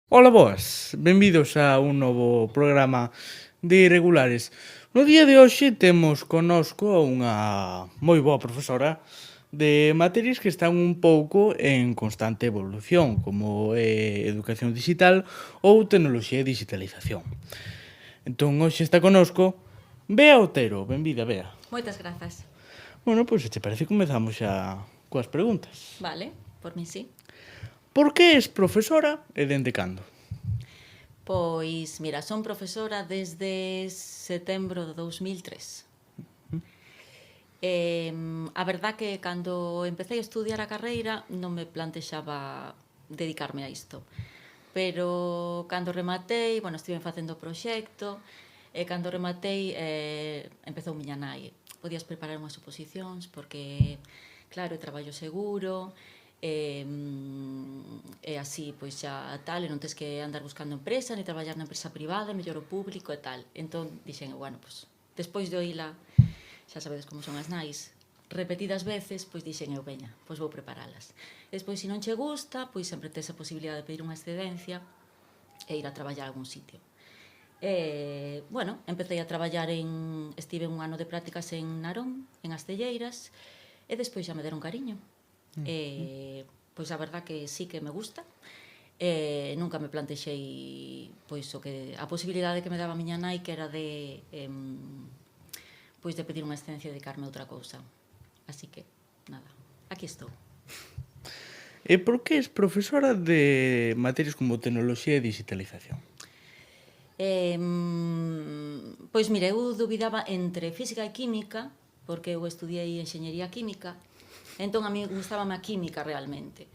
Ola, boas. Benvidos a un novo programa de Irregulares. No día de hoxe temos connosco unha moi boa profesora de materias que están un pouco en constante evolución, como é educación digital ou tecnoloxía e digitalización. Entón, hoxe está connosco Bea Otero. Benvida, Bea. Moitas grazas. Bueno, pois se te parece comezamos xa coas preguntas. Vale, por mí sí. Por que és profesora e dende cando? Pois, mira, son profesora desde setembro de 2003. A verdad que cando empecé a estudiar a carreira non me plantexaba dedicarme a isto. Pero cando rematei, bueno, estive facendo o proxecto, e cando rematei empezou miña nai. Podías preparar unhas oposicións porque, claro, é traballo seguro, e así, pois xa tal, e non tes que andar buscando empresa, ni traballar na empresa privada, mellor o público e tal. Entón, dixen, bueno, pois, despois de oíla, xa sabedes como son as nais, repetidas veces, pois dixen eu, veña, pois vou preparalas. Despois, se non che gusta, pois sempre tes a posibilidade de pedir unha excedencia e ir a traballar a algún sitio. Bueno, empecé a traballar estive un ano de prácticas en Narón, en Astelleiras, e despois xa me deron cariño. Pois a verdad que sí que me gusta. Nunca me plantexei pois o que a posibilidade que me daba a miña nai, que era de pois de pedir unha excedencia e dedicarme a outra cousa. Así que, nada, aquí estou. E por que és profesora de materias como tecnoloxía e digitalización? Pois mire, eu dubidaba entre física e química, porque eu estudiei enxeñería química, entón a mí gustábame a química realmente.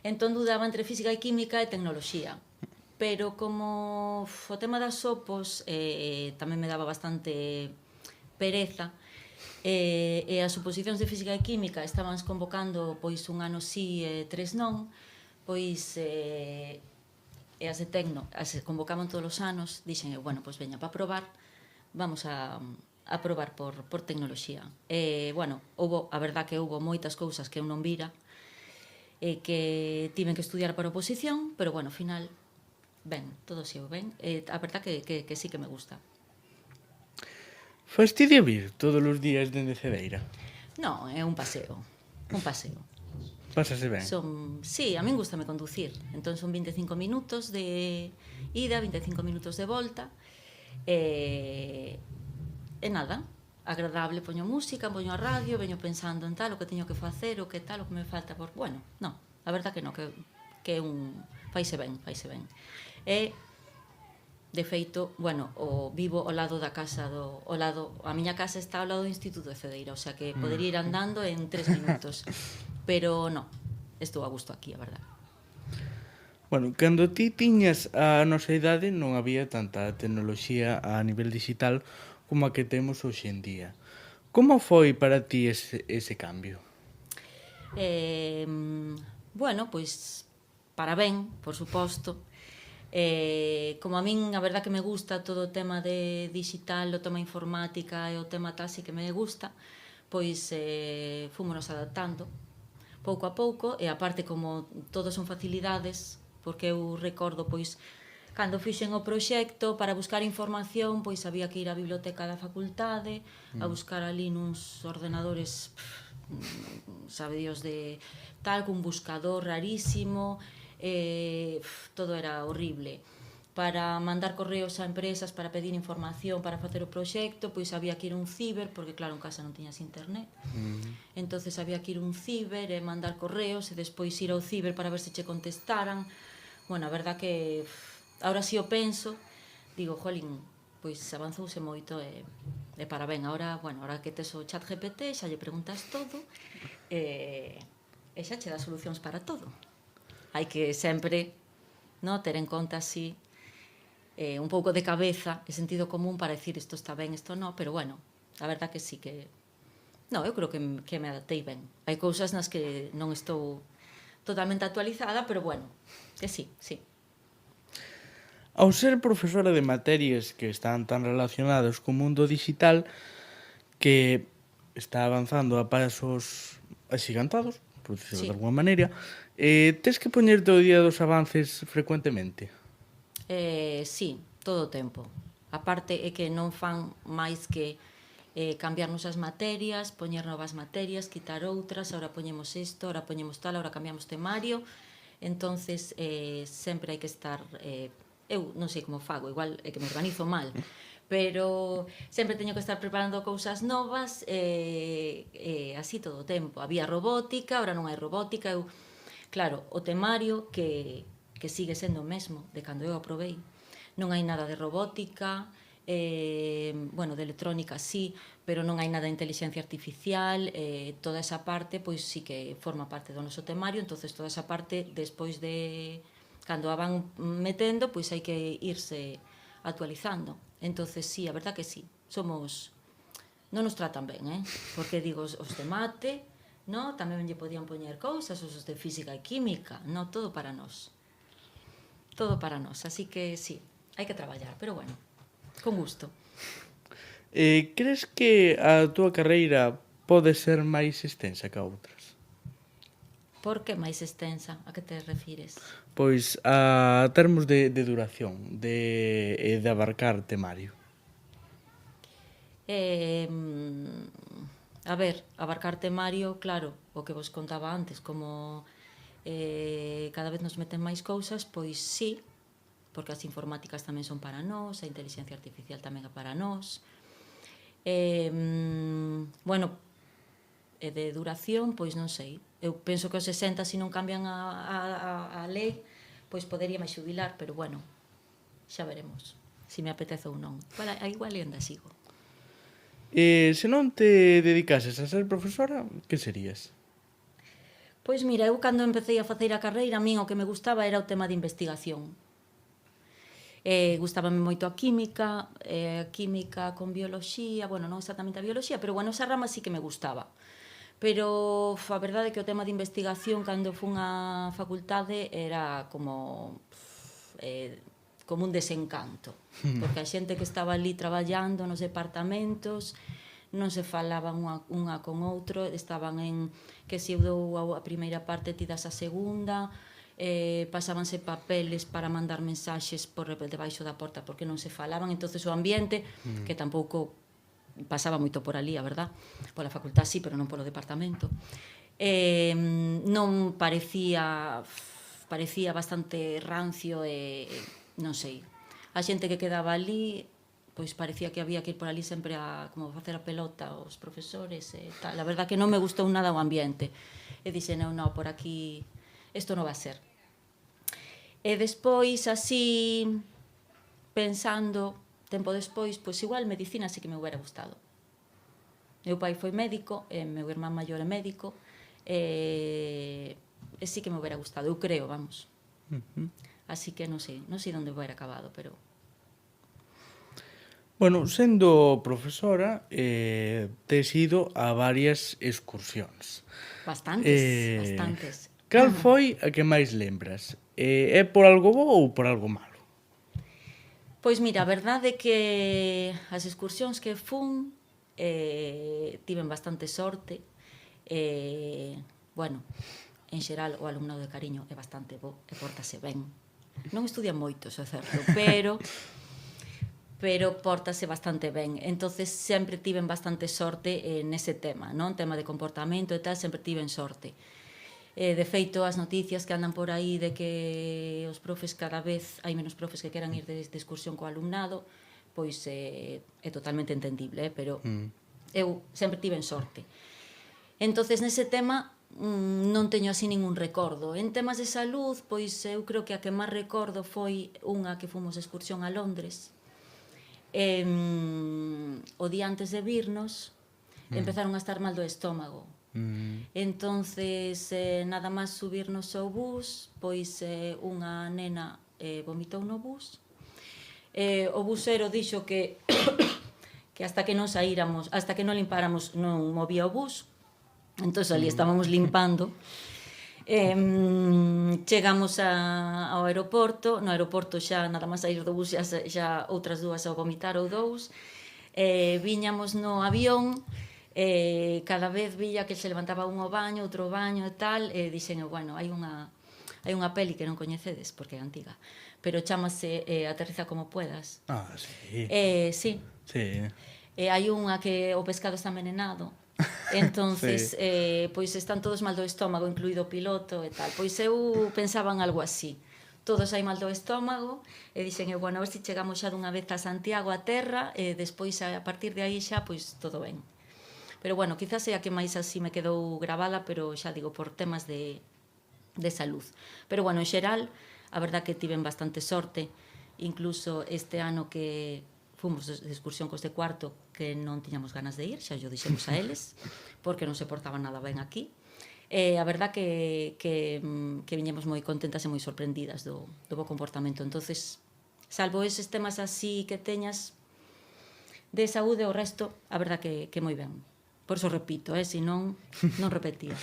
Entón dudaba entre física e química e tecnoloxía. Pero como o tema das opos tamén me daba bastante pereza, e as oposicións de física e química estaban convocando pois un ano sí e 3 non, pois e as de Tecno as convocaban todos os anos, dixen eu, bueno, pois veña, para probar, vamos a probar por tecnoloxía. Bueno, a verdad que houbo moitas cousas que eu non vira, e que tiven que estudiar para oposición, pero bueno, ao final, ben, todo xeo ben. A verdad que sí que me gusta. Fastidia vir todos os días dende Cedeira? Non, é un paseo, un paseo. Pásase ben? Sí, a min gustame conducir. Entón son 25 minutos de ida, 25 minutos de volta. E nada, agradable, poño música, poño a radio, veño pensando en tal, o que teño que facer, o que tal, o que me falta por... Bueno, non, a verdad que non, que é un... faise ben, faise ben. E, de feito, bueno, vivo ao lado da casa a miña casa está ao lado do Instituto de Cedeira, o sea que podería ir andando en 3 minutos. Pero non, estou a gusto aquí, a verdad. Bueno, cando ti tiñas a nosa idade non había tanta tecnoloxía a nivel digital como a que temos hoxe en día. Como foi para ti ese cambio? Bueno, pois para ben, por suposto. Como a min a verdad que me gusta todo o tema de digital, o tema informática e o tema tal, que me gusta, pois fúmonos adaptando pouco a pouco, e aparte como todos son facilidades, porque eu recordo pois cando fixen o proxecto para buscar información, pois había que ir á biblioteca da facultade a buscar ali nuns ordenadores sabe Dios de tal, cun buscador rarísimo, todo era horrible. Para mandar correos a empresas para pedir información para facer o proxecto, pois había que ir a un ciber, porque claro, en casa non tiñas internet. Entonces había que ir a un ciber e mandar correos e despois ir ao ciber para ver se che contestaran. Bueno, a verdad que ahora si o penso, digo, jolín, pois avanzouse moito e para ben. Ahora que tes o chat GPT, xa lle preguntas todo e xa che dá solucións para todo. Hai que sempre ter en conta así un pouco de cabeza e sentido común para decir isto está ben, isto non, pero bueno, a verdad que sí que... Non, eu creo que me adaptei ben. Hai cousas nas que non estou totalmente actualizada, pero bueno, que sí, sí. Ao ser profesora de materias que están tan relacionadas co mundo digital, que está avanzando a pasos axigantados, por decirlo de alguma maneira, tes que poñerte ao día dos avances frecuentemente? Sí, todo o tempo. A parte é que non fan máis que cambiarnos as materias, poñer novas materias, quitar outras, ahora poñemos isto, ahora poñemos tal, ahora cambiamos temario. Entonces, sempre hai que estar... eu non sei como fago, igual é que me organizo mal, pero sempre teño que estar preparando cousas novas, así todo o tempo. Había robótica, ahora non hai robótica. Claro, o temario que sigue sendo o mesmo de cando eu aprobei. Non hai nada de robótica, bueno, de electrónica sí, pero non hai nada de inteligencia artificial, toda esa parte pois sí que forma parte do noso temario, entonces toda esa parte despois de cando a van metendo, pois hai que irse actualizando. Entonces sí, a verdad que sí, somos non nos tratan ben, porque digo, os de mate, no, tamén lle podían poñer cousas, os de física e química, no, todo para nós. Todo para nós, así que sí, hai que traballar, pero bueno, con gusto. Crees que a túa carreira pode ser máis extensa que a outras? Por que máis extensa? A que te refires? Pois a termos de duración, de abarcar temario. A ver, abarcar temario, claro, o que vos contaba antes, como cada vez nos meten máis cousas, pois sí, porque as informáticas tamén son para nós, a inteligencia artificial tamén é para nós. Bueno, e de duración, pois non sei. Eu penso que aos 60, se non cambian a lei, pois podería máis xubilar, pero bueno, xa veremos se me apetece ou non. Igual ainda sigo. Se non te dedicases a ser profesora, que serías? Pois mira, eu cando empecé a facer a carreira, a min o que me gustaba era o tema de investigación. Gustábame moito a química con bioloxía, bueno, non exactamente a bioloxía, pero bueno, esa rama sí que me gustaba. Pero a verdade é que o tema de investigación cando fun á facultade era como un desencanto, porque a xente que estaba ali traballando nos departamentos non se falaban unha con outro, estaban en que se eu dou a primeira parte ti das a segunda, pasábanse papeles para mandar mensaxes por debaixo da porta porque non se falaban, entonces o ambiente que tampouco pasaba moito por ali, a verdad, pola facultad sí, pero non polo departamento, non parecía bastante rancio e non sei, a xente que quedaba ali pois parecía que había que ir por ali sempre a como facer a pelota aos profesores e tal, a verdad que non me gustou nada o ambiente e dixen, non, por aquí isto non va a ser. E despois, así, pensando, tempo despois, pois igual medicina sí que me hubiera gustado. Meu pai foi médico, meu irmán maior é médico, e sí que me hubiera gustado, eu creo, vamos. Así que non sei onde hubiera acabado, pero... Bueno, sendo profesora, tes ido a varias excursións. Bastantes. Cal foi a que máis lembras? É por algo bo ou por algo malo? Pois mira, a verdade é que as excursións que fun tiven bastante sorte. Bueno, en xeral o alumnado de Cariño é bastante bo e pórtase ben. Non estudian moito, é certo, pero pórtase bastante ben. Entonces sempre tiven bastante sorte nese tema, non? Tema de comportamento e tal, sempre tiven sorte. De feito, as noticias que andan por aí de que os profes cada vez hai menos profes que queran ir de excursión co alumnado, pois é totalmente entendible, pero eu sempre tiven sorte. Entonces, nese tema non teño así ningún recordo. En temas de salud, pois eu creo que a que máis recordo foi unha que fomos de excursión a Londres. O día antes de virnos empezaron a estar mal do estómago. Entonces, nada máis subirnos ao bus, pois unha nena vomitou no bus. O busero dixo que hasta que non saíramos, hasta que non limpáramos, non movía o bus. Entón, ali estábamos limpando. Chegamos ao aeroporto. No aeroporto xa, nada máis sair do bus, xa outras dúas ao vomitar ou dous. Viñamos no avión, cada vez villa que se levantaba un ao baño, outro baño e tal, e dixen, bueno, hai Hai unha peli que non coñecedes, porque é antiga, pero chamase Aterriza como puedas. Ah, sí. Sí. Sí. Hai unha que o pescado está envenenado, entonces pois están todos mal do estómago, incluído o piloto e tal. Pois eu pensaba en algo así. Todos hai mal do estómago e dixen, bueno, a ver se chegamos xa dunha vez a Santiago, a terra, e despois a partir de aí xa, pois todo ben. Pero bueno, quizás é a que máis así me quedou grabada, pero xa digo, por temas de salud. Pero bueno, en xeral, a verdad que tiven bastante sorte, incluso este ano que fomos de excursión cos de cuarto, que non tiñamos ganas de ir, xa yo dixemos a eles, porque non se portaban nada ben aquí. A verdad que viñemos moi contentas e moi sorprendidas do bo comportamento. Entonces, salvo eses temas así que teñas de saúde, o resto, a verdad que moi ben. Por iso repito, se non repetía.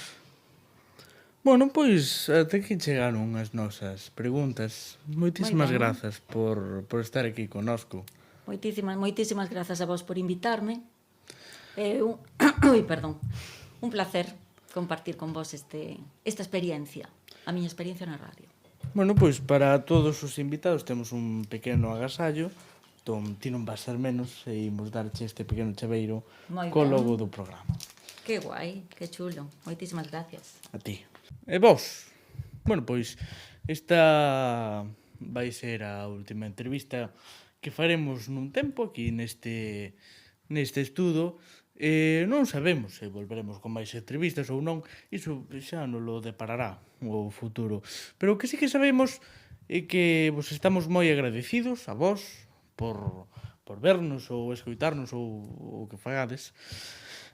Bueno, pois até que chegaron as nosas preguntas. Moitísimas grazas por estar aquí connosco. Moitísimas grazas a vos por invitarme. Un placer compartir con vos esta experiencia, a miña experiencia na radio. Bueno, pois para todos os invitados temos un pequeno agasallo. Entón, ti non vas ser menos e imos darche este pequeno chaveiro co logo do programa. Que guai, que chulo. Moitísimas gracias. A ti. E vos? Bueno, pois esta vai ser a última entrevista que faremos nun tempo aquí neste estudo. Non sabemos se volveremos con máis entrevistas ou non, iso xa nos lo deparará o futuro. Pero o que sí que sabemos é que vos estamos moi agradecidos a vos por vernos ou escoitarnos ou o que fagades.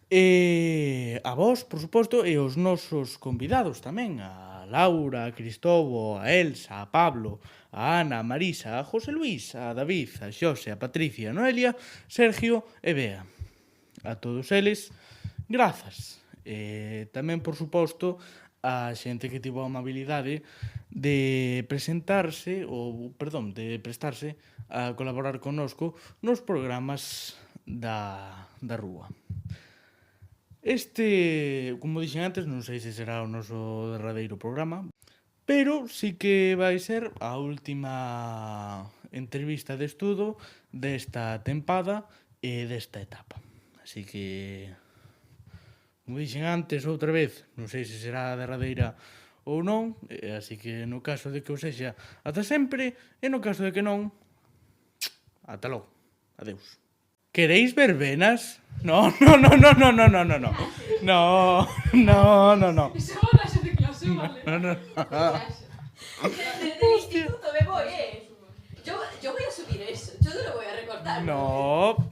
E a vos, por suposto, e os nosos convidados tamén, a Laura, a Cristobo, a Elsa, a Pablo, a Ana, a Marisa, a José Luis, a David, a Xose, a Patricia, a Noelia, Sergio e Bea. A todos eles, grazas. E tamén, por suposto, a xente que tivo a amabilidade de prestarse a colaborar connosco nos programas da rúa. Como dixen antes, non sei se será o noso derradeiro programa, pero sí que vai ser a última entrevista de estudo desta tempada e desta etapa. Así que, como dixen antes outra vez, non sei se será a derradeira ou non, así que no caso de que o sexa, ata sempre, e no caso de que non, ata logo. Adeus. Queréis verbenas? No. Eso é unha clase de clase, vale? No. Desde el instituto me voy, Yo voy a subir eso, yo no lo voy a recortar. No.